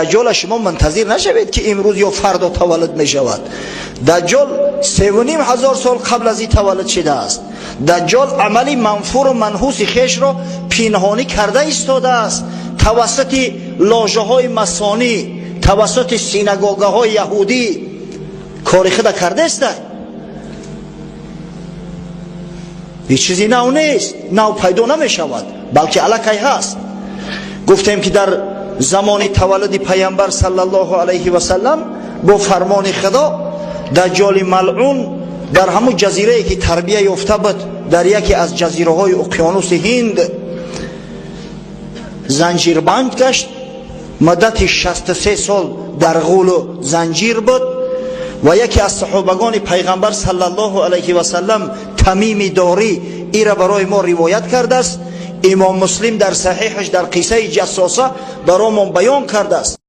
دجال شما منتظر نشوید که امروز یا فردا تولد می شود. دجال 3,500 سال قبل از این تولد شده است. دجال عملی منفور و منحوس خیش را پنهانی کرده ایستاده است. توسط لاژه های مسانی، توسط سینگاگه های یهودی کاری خود کرده است. هیچ چیزی نو نیست، نو پیدا نمی شود، بلکه الکی هست. گفتیم که در زمان تولد پیامبر صلی الله علیه و سلم با فرمان خدا دجال ملعون در همون جزیره که تربیه یافته بود در یکی از جزیره های اقیانوس هند زنجیربند گشت. مدت 63 سال در غول و زنجیر بود و یکی از صحابگان پیغمبر صلی الله علیه و سلم تمیم داری ای را برای ما روایت کرده است. امام مسلم در صحیحش در قصه جساسه برای ما بیان کرده است.